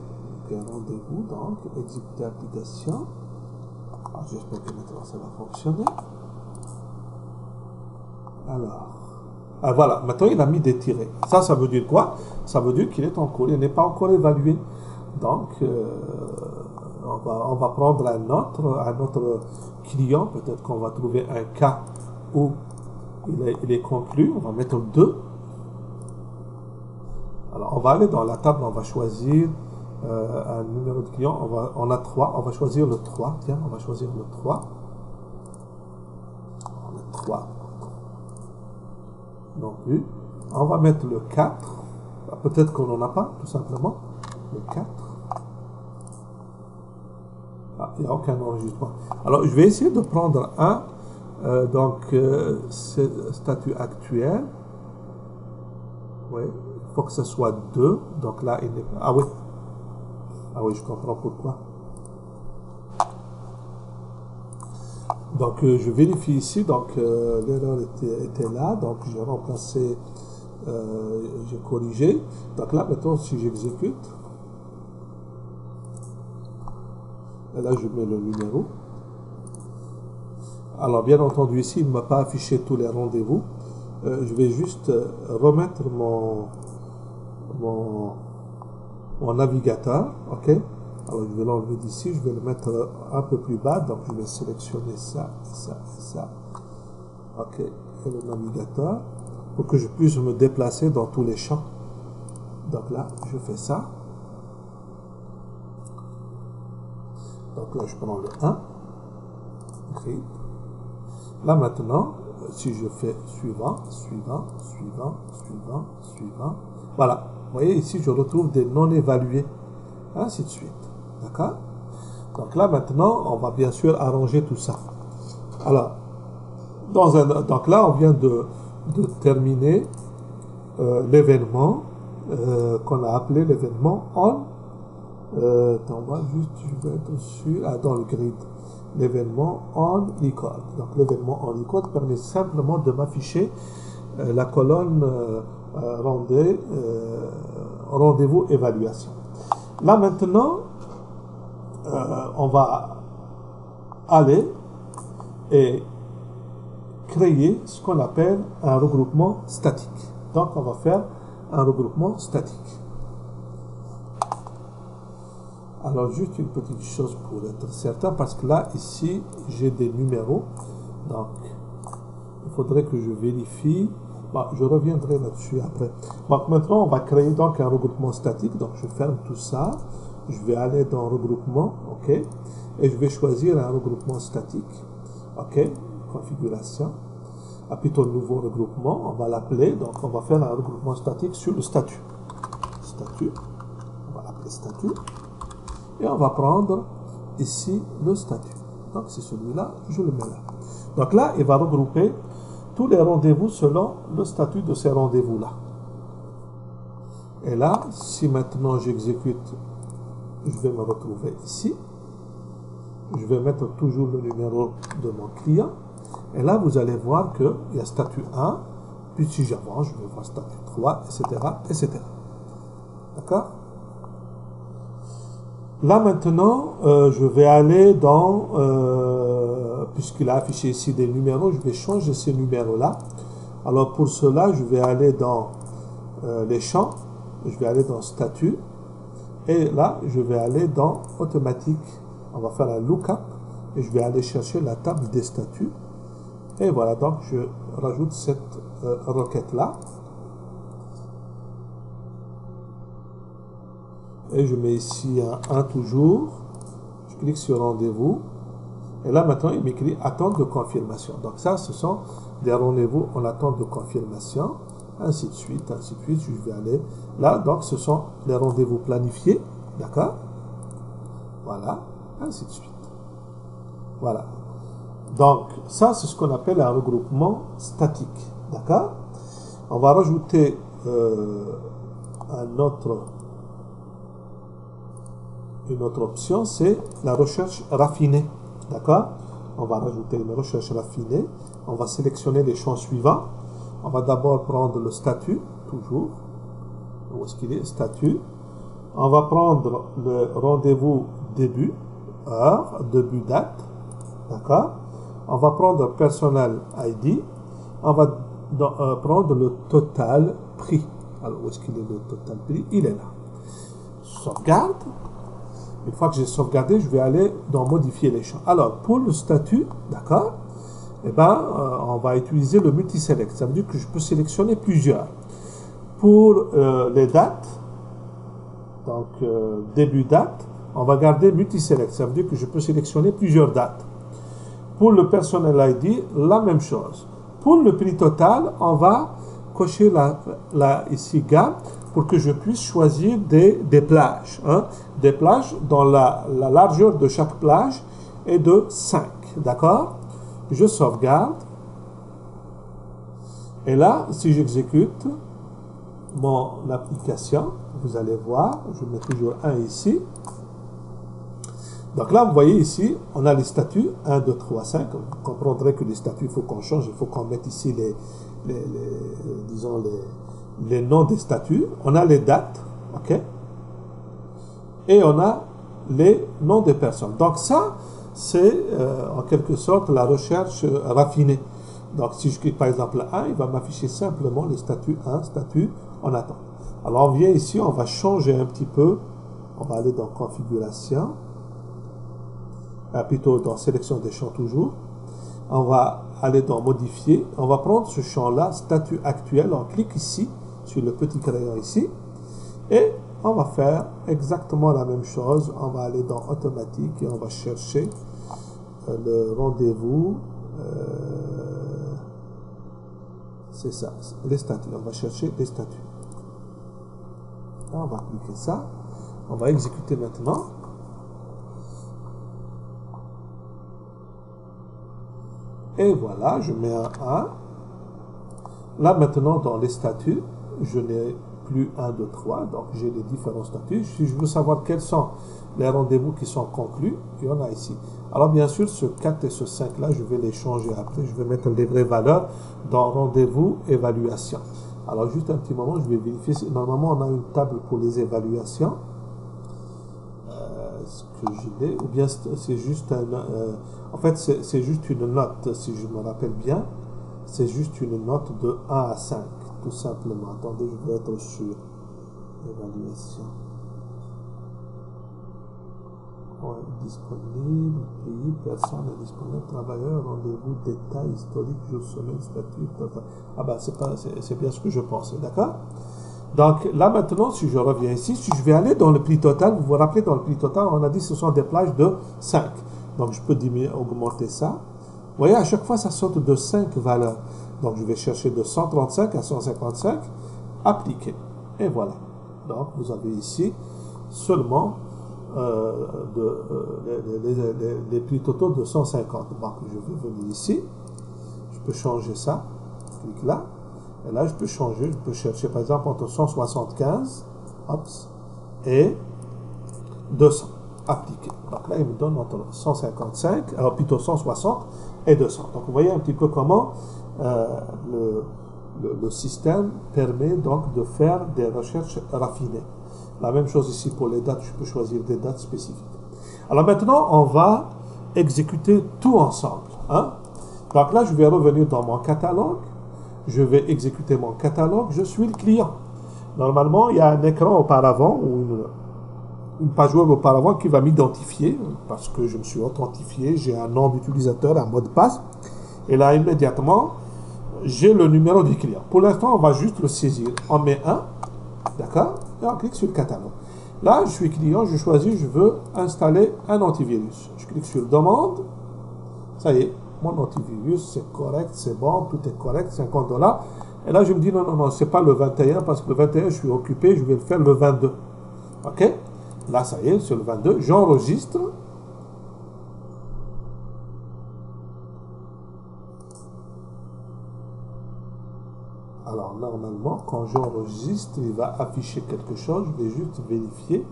Donc, rendez-vous, donc, exécuter application. J'espère que maintenant ça va fonctionner. Alors, Ah, voilà, maintenant il a mis des tirets. Ça veut dire quoi? Ça veut dire qu'il est en cours, il n'est pas encore évalué. Donc, on va prendre un autre client. Peut-être qu'on va trouver un cas où il est conclu. On va mettre 2. Alors, on va aller dans la table, on va choisir un numéro de client. On a 3, on va choisir le 3. Tiens, on va choisir le 3. On met 3. Non plus. On va mettre le 4. Peut-être qu'on n'en a pas, tout simplement. Le 4. Ah, il n'y a aucun enregistrement. Alors, je vais essayer de prendre un. C'est statut actuel. Oui, il faut que ce soit 2. Donc là, il n'est pas. Ah oui. Ah oui, je comprends pourquoi. Donc, je vérifie ici. Donc, l'erreur était là. Donc, j'ai remplacé, j'ai corrigé. Donc là, maintenant, si j'exécute, et là, je mets le numéro. Alors, bien entendu, ici, il ne m'a pas affiché tous les rendez-vous. Je vais juste remettre mon navigateur. OK? Alors, je vais l'enlever d'ici. Je vais le mettre un peu plus bas. Donc, je vais sélectionner ça, ça, ça. OK. Et le navigateur. Pour que je puisse me déplacer dans tous les champs. Donc là, je fais ça. Donc là, je prends le 1. OK. Là maintenant, si je fais suivant, suivant, suivant, suivant, suivant, voilà. Vous voyez ici, je retrouve des non évalués, ainsi de suite. D'accord? Donc là maintenant, on va bien sûr arranger tout ça. Alors, donc là, on vient de terminer l'événement qu'on a appelé l'événement on. Attends, moi, juste, je vais être sûr, dans le grid. L'événement on record. Donc l'événement on record permet simplement de m'afficher la colonne rendez-vous évaluation. Là maintenant, on va aller et créer ce qu'on appelle un regroupement statique. Donc on va faire un regroupement statique. Alors, juste une petite chose pour être certain, parce que là, ici, j'ai des numéros. Donc, il faudrait que je vérifie. Bon, je reviendrai là-dessus après. Donc, maintenant, on va créer donc un regroupement statique. Donc, je ferme tout ça. Je vais aller dans regroupement, OK. Et je vais choisir un regroupement statique. OK. Configuration. Plutôt nouveau regroupement. On va l'appeler. Donc, on va faire un regroupement statique sur le statut. Statut. On va l'appeler statut. Et on va prendre ici le statut. Donc c'est celui-là, je le mets là. Donc là, il va regrouper tous les rendez-vous selon le statut de ces rendez-vous-là. Et là, si maintenant j'exécute, je vais me retrouver ici. Je vais mettre toujours le numéro de mon client. Et là, vous allez voir qu'il y a statut 1. Puis si j'avance, je vais voir statut 3, etc. etc. D'accord? Là maintenant, je vais aller dans, puisqu'il a affiché ici des numéros, je vais changer ces numéros-là. Alors pour cela, je vais aller dans les champs, je vais aller dans statut, et là, je vais aller dans automatique. On va faire un lookup, et je vais aller chercher la table des statuts. Et voilà, donc je rajoute cette requête-là. Et je mets ici un toujours. Je clique sur rendez-vous. Et là, maintenant, il m'écrit attente de confirmation. Donc ça, ce sont des rendez-vous en attente de confirmation. Ainsi de suite, ainsi de suite. Je vais aller là. Donc, ce sont les rendez-vous planifiés. D'accord? Voilà. Ainsi de suite. Voilà. Donc, ça, c'est ce qu'on appelle un regroupement statique. D'accord? On va rajouter une autre option, c'est la recherche raffinée. D'accord? On va rajouter une recherche raffinée. On va sélectionner les champs suivants. On va d'abord prendre le statut, toujours. Où est-ce qu'il est? Statut. On va prendre le rendez-vous début, heure, début, date. D'accord? On va prendre personnel ID. On va prendre le total prix. Alors, où est-ce qu'il est le total prix? Il est là. Sauvegarde. Une fois que j'ai sauvegardé, je vais aller dans modifier les champs. Alors, pour le statut, d'accord, eh ben, on va utiliser le multiselect. Ça veut dire que je peux sélectionner plusieurs. Pour les dates, donc début date, on va garder multiselect. Ça veut dire que je peux sélectionner plusieurs dates. Pour le personnel ID, la même chose. Pour le prix total, on va cocher ici gamme pour que je puisse choisir des plages. Hein? Des plages dont la largeur de chaque plage est de 5. D'accord? Je sauvegarde. Et là, si j'exécute mon application, vous allez voir, je mets toujours 1 ici. Donc là, vous voyez ici, on a les statuts 1, 2, 3, 5. Vous comprendrez que les statuts, il faut qu'on change, il faut qu'on mette ici disons les noms des statuts. On a les dates, ok? Et on a les noms des personnes. Donc ça, c'est en quelque sorte la recherche raffinée. Donc si je clique par exemple 1, il va m'afficher simplement les statuts 1, statut en attente. Alors on vient ici, on va changer un petit peu. On va aller dans configuration. Plutôt dans sélection des champs toujours. On va aller dans modifier. On va prendre ce champ-là, statut actuel. On clique ici, sur le petit crayon ici. Et on va faire exactement la même chose. On va aller dans automatique et on va chercher le rendez-vous. C'est ça, les statuts. On va chercher les statuts. On va cliquer ça. On va exécuter maintenant. Et voilà, je mets un 1. Là, maintenant, dans les statuts, je n'ai plus 1, 2, 3. Donc, j'ai les différents statuts. Si je veux savoir quels sont les rendez-vous qui sont conclus, il y en a ici. Alors, bien sûr, ce 4 et ce 5-là, je vais les changer après. Je vais mettre les vraies valeurs dans rendez-vous, évaluation. Alors, juste un petit moment, je vais vérifier. Normalement, on a une table pour les évaluations. Est-ce que je l'ai? Ou bien c'est juste un... en fait, c'est juste une note, si je me rappelle bien. C'est juste une note de 1 à 5, tout simplement. Attendez, je vais être sûr. Évaluation. Ouais, disponible, pays, personne est disponible, travailleur, rendez-vous, détails, historique, jour, semaine, statut, ah ben c'est bien ce que je pensais, d'accord? Donc là maintenant, si je reviens ici, si je vais aller dans le prix total, vous vous rappelez, dans le prix total, on a dit que ce sont des plages de 5. Donc je peux diminuer, augmenter ça. Vous voyez, à chaque fois, ça saute de 5 valeurs. Donc je vais chercher de 135 à 155, appliquer. Et voilà. Donc vous avez ici seulement les prix totaux de 150. Donc je vais venir ici, je peux changer ça, je clique là, et là je peux changer, je peux chercher par exemple entre 175 et 200, appliquer. Donc là il me donne entre 155, alors plutôt 160 et 200. Donc vous voyez un petit peu comment le système permet donc de faire des recherches raffinées. La même chose ici pour les dates, je peux choisir des dates spécifiques. Alors maintenant, on va exécuter tout ensemble. Hein? Donc là, je vais revenir dans mon catalogue. Je vais exécuter mon catalogue. Je suis le client. Normalement, il y a un écran auparavant ou une page web auparavant qui va m'identifier parce que je me suis authentifié. J'ai un nom d'utilisateur, un mot de passe. Et là, immédiatement, j'ai le numéro du client. Pour l'instant, on va juste le saisir. On met 1. D'accord? Et on clique sur le catalogue. Là, je suis client, je choisis, je veux installer un antivirus. Je clique sur demande. Ça y est, mon antivirus, c'est correct, c'est bon, tout est correct, $50. Et là, je me dis, non, non, non, c'est pas le 21, parce que le 21, je suis occupé, je vais le faire le 22. OK? Là, ça y est, c'est le 22. J'enregistre. Alors, normalement, quand j'enregistre, il va afficher quelque chose. Je vais juste vérifier.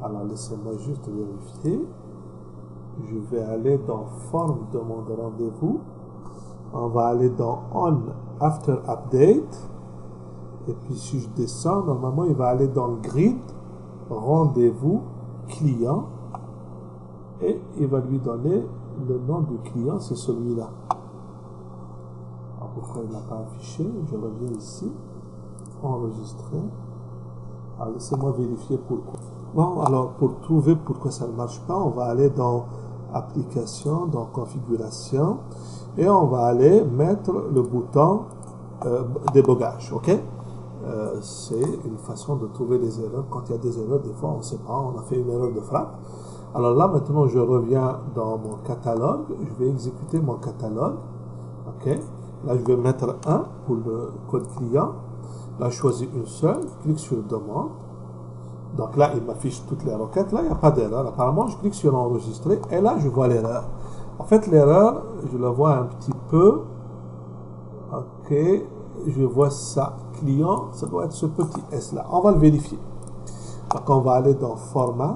Alors, laissez-moi juste vérifier. Je vais aller dans forme demande rendez-vous. On va aller dans On After Update. Et puis, si je descends, normalement, il va aller dans Grid, rendez-vous, client. Et il va lui donner le nom du client, c'est celui-là. pourquoi il n'a pas affiché. Je reviens ici. Enregistrer. Alors, laissez-moi vérifier pourquoi. Bon, alors, pour trouver pourquoi ça ne marche pas, on va aller dans Application, dans Configuration, et on va aller mettre le bouton débogage, ok? C'est une façon de trouver des erreurs. Quand il y a des erreurs, des fois, on ne sait pas, on a fait une erreur de frappe. Alors là, maintenant, je reviens dans mon catalogue. Je vais exécuter mon catalogue. OK. Là, je vais mettre 1 pour le code client. Là, je choisis une seule. Je clique sur Demande. Donc là, il m'affiche toutes les requêtes. Là, il n'y a pas d'erreur. Apparemment, je clique sur Enregistrer. Et là, je vois l'erreur. En fait, l'erreur, je la vois un petit peu. OK. Je vois ça. Client, ça doit être ce petit S là. On va le vérifier. Donc, on va aller dans Format.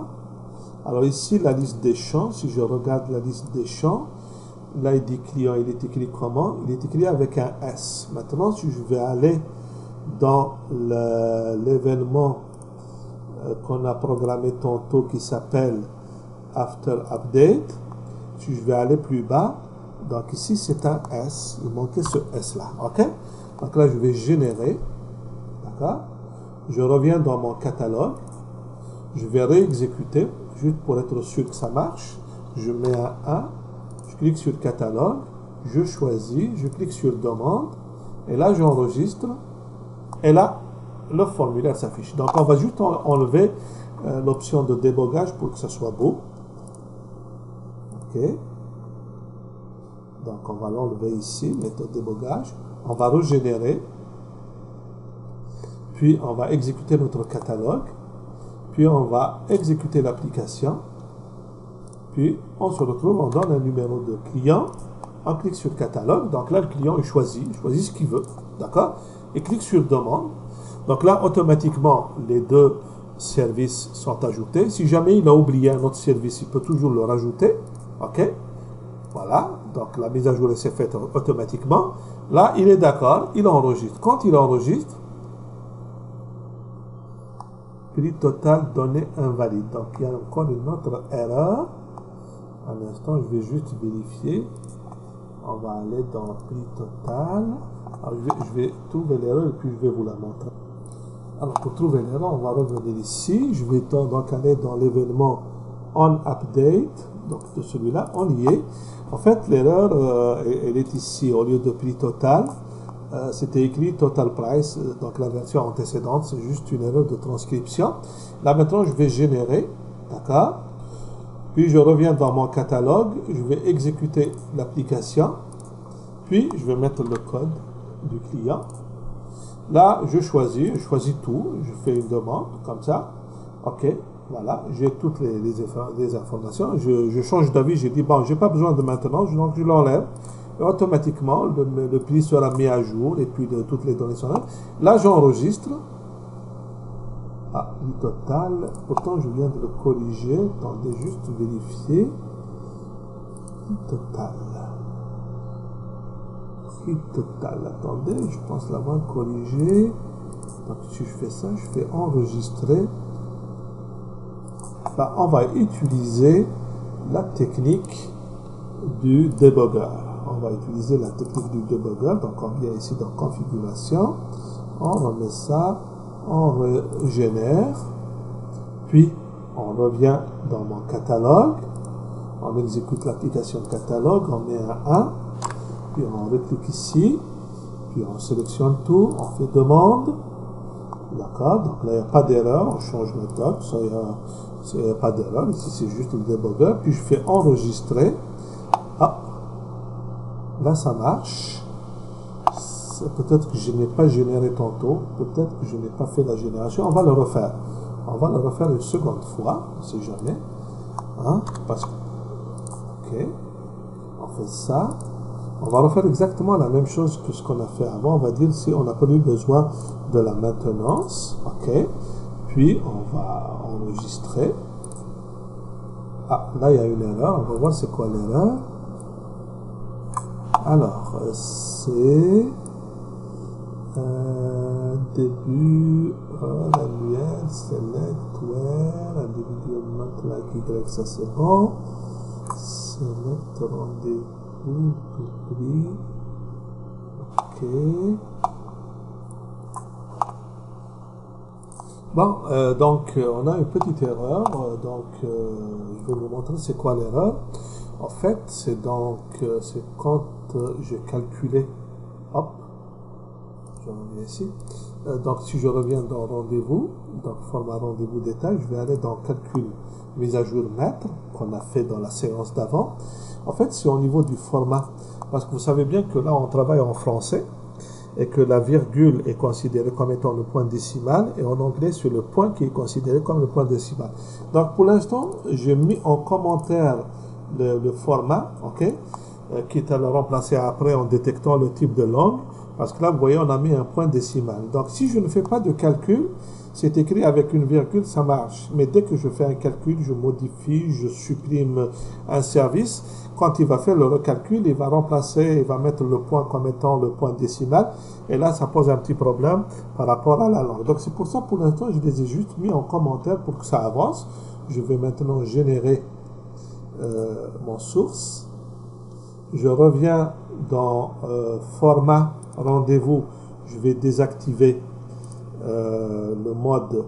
Alors ici, la liste des champs, si je regarde la liste des champs, là il dit client, il est écrit comment? Il est écrit avec un S. Maintenant, si je vais aller dans l'événement qu'on a programmé tantôt qui s'appelle After Update, si je vais aller plus bas, donc ici c'est un S, il manquait ce S là, ok? Donc là je vais générer, d'accord? Je reviens dans mon catalogue, je vais réexécuter, juste pour être sûr que ça marche. Je mets un 1, je clique sur catalogue, je choisis, je clique sur demande, et là j'enregistre, et là le formulaire s'affiche. Donc on va juste enlever l'option de débogage pour que ça soit beau. Ok. Donc on va l'enlever ici, méthode débogage. On va régénérer, puis on va exécuter notre catalogue. Puis on va exécuter l'application. Puis on se retrouve, on donne un numéro de client. On clique sur catalogue. Donc là, le client il choisit ce qu'il veut. D'accord? Et clique sur demande. Donc là, automatiquement, les deux services sont ajoutés. Si jamais il a oublié un autre service, il peut toujours le rajouter. OK? Voilà. Donc la mise à jour s'est faite automatiquement. Là, il est d'accord. Il enregistre. Quand il enregistre, prix total donné invalide. Donc, il y a encore une autre erreur. Un instant, je vais juste vérifier. On va aller dans prix total. Alors, je vais trouver l'erreur et puis je vais vous la montrer. Alors, pour trouver l'erreur, on va revenir ici. Je vais donc aller dans l'événement On Update. Donc, de celui-là, on y est. En fait, l'erreur, elle est ici. Au lieu de prix total, c'était écrit Total Price, donc la version antécédente, c'est juste une erreur de transcription. Là maintenant, je vais générer, d'accord? Puis je reviens dans mon catalogue, je vais exécuter l'application, puis je vais mettre le code du client. Là, je choisis tout, je fais une demande, comme ça. OK, voilà, j'ai toutes les informations. Je change d'avis, j'ai dit, bon, j'ai pas besoin de maintenance, donc je l'enlève. Et automatiquement, le prix sera mis à jour et puis toutes les données sont là. Là, j'enregistre. Ah, prix total. Pourtant, je viens de le corriger. Attendez, juste vérifier. Prix total. Prix total. Attendez, je pense l'avoir corrigé. Donc, si je fais ça, je fais enregistrer. Là, on va utiliser la technique du débugger. On va utiliser la technique du debugger. Donc, on vient ici dans Configuration. On remet ça. On régénère. Puis, on revient dans mon catalogue. On exécute l'application catalogue. On met un 1. Puis, on reclique ici. Puis, on sélectionne tout. On fait demande. D'accord. Donc, là, il n'y a pas d'erreur. On change le code. Ça, il n'y a pas d'erreur. Ici, c'est juste le debugger. Puis, je fais enregistrer. Ah. Là, ça marche. Peut-être que je n'ai pas généré tantôt. Peut-être que je n'ai pas fait la génération. On va le refaire. On va le refaire une seconde fois. On ne sait jamais. Hein? Parce que... OK. On fait ça. On va refaire exactement la même chose que ce qu'on a fait avant. On va dire si on n'a pas eu besoin de la maintenance. OK. Puis, on va enregistrer. Ah, là, il y a une erreur. On va voir c'est quoi l'erreur. Alors, c'est début annuel, select, where, individual like Y, ça c'est bon. Select rendez-vous, tout prix. OK. Bon, on a une petite erreur. Je vais vous montrer c'est quoi l'erreur. En fait, c'est quand j'ai calculé. Hop, je reviens ici. Donc, si je reviens dans rendez-vous, donc format rendez-vous détail, je vais aller dans calcul mise à jour maître qu'on a fait dans la séance d'avant. En fait, c'est au niveau du format. Parce que vous savez bien que là, on travaille en français et que la virgule est considérée comme étant le point décimal et en anglais, c'est le point qui est considéré comme le point décimal. Donc, pour l'instant, j'ai mis en commentaire le format, ok, quitte à le remplacer après en détectant le type de langue. Parce que là, vous voyez, on a mis un point décimal. Donc, si je ne fais pas de calcul, c'est écrit avec une virgule, ça marche. Mais dès que je fais un calcul, je modifie, je supprime un service. Quand il va faire le recalcul, il va remplacer, il va mettre le point comme étant le point décimal. Et là, ça pose un petit problème par rapport à la langue. Donc, c'est pour ça, pour l'instant, je les ai juste mis en commentaire pour que ça avance. Je vais maintenant générer mon source. Je reviens dans format rendez-vous. Je vais désactiver le mode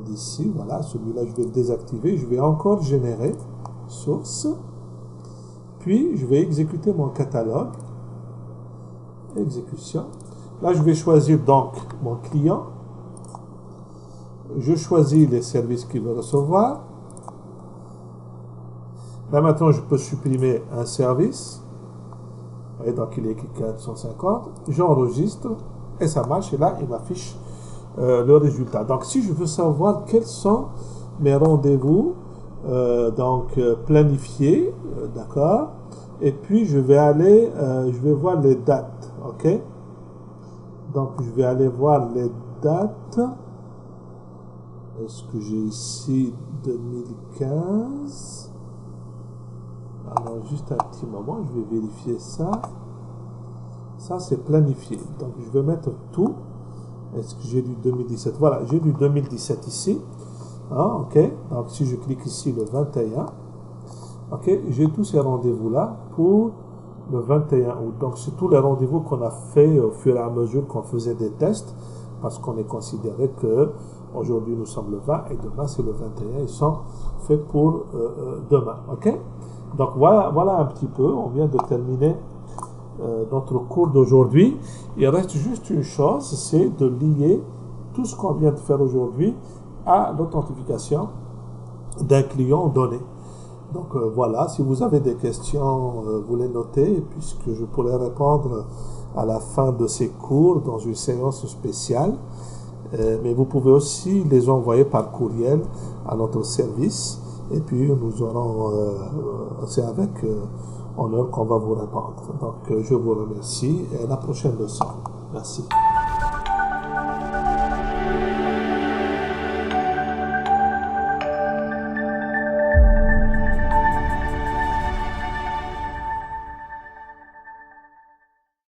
ici. Voilà, celui-là, je vais le désactiver. Je vais encore générer source. Puis, je vais exécuter mon catalogue. Exécution. Là, je vais choisir donc mon client. Je choisis les services qu'il veut recevoir. Là, maintenant, je peux supprimer un service. Vous voyez, donc il est écrit 450. J'enregistre et ça marche. Et là, il m'affiche le résultat. Donc, si je veux savoir quels sont mes rendez-vous, planifiés, d'accord. Et puis, je vais aller, je vais voir les dates, ok. Donc, je vais aller voir les dates. Est-ce que j'ai ici 2015? Alors, juste un petit moment, je vais vérifier ça. Ça, c'est planifié. Donc, je vais mettre tout. Est-ce que j'ai du 2017? Voilà, j'ai du 2017 ici. Ah, ok. Donc, si je clique ici, le 21. Ok, j'ai tous ces rendez-vous-là pour le 21 août. Donc, c'est tous les rendez-vous qu'on a fait au fur et à mesure qu'on faisait des tests. Parce qu'on est considéré que aujourd'hui, nous sommes le 20 et demain, c'est le 21. Ils sont faits pour demain. Ok? Donc voilà un petit peu, on vient de terminer notre cours d'aujourd'hui. Il reste juste une chose, c'est de lier tout ce qu'on vient de faire aujourd'hui à l'authentification d'un client donné. Donc voilà, si vous avez des questions, vous les notez, puisque je pourrai répondre à la fin de ces cours dans une séance spéciale. Mais vous pouvez aussi les envoyer par courriel à notre service. Et puis, nous aurons, c'est avec honneur qu'on va vous répondre. Donc, je vous remercie et à la prochaine leçon. Merci.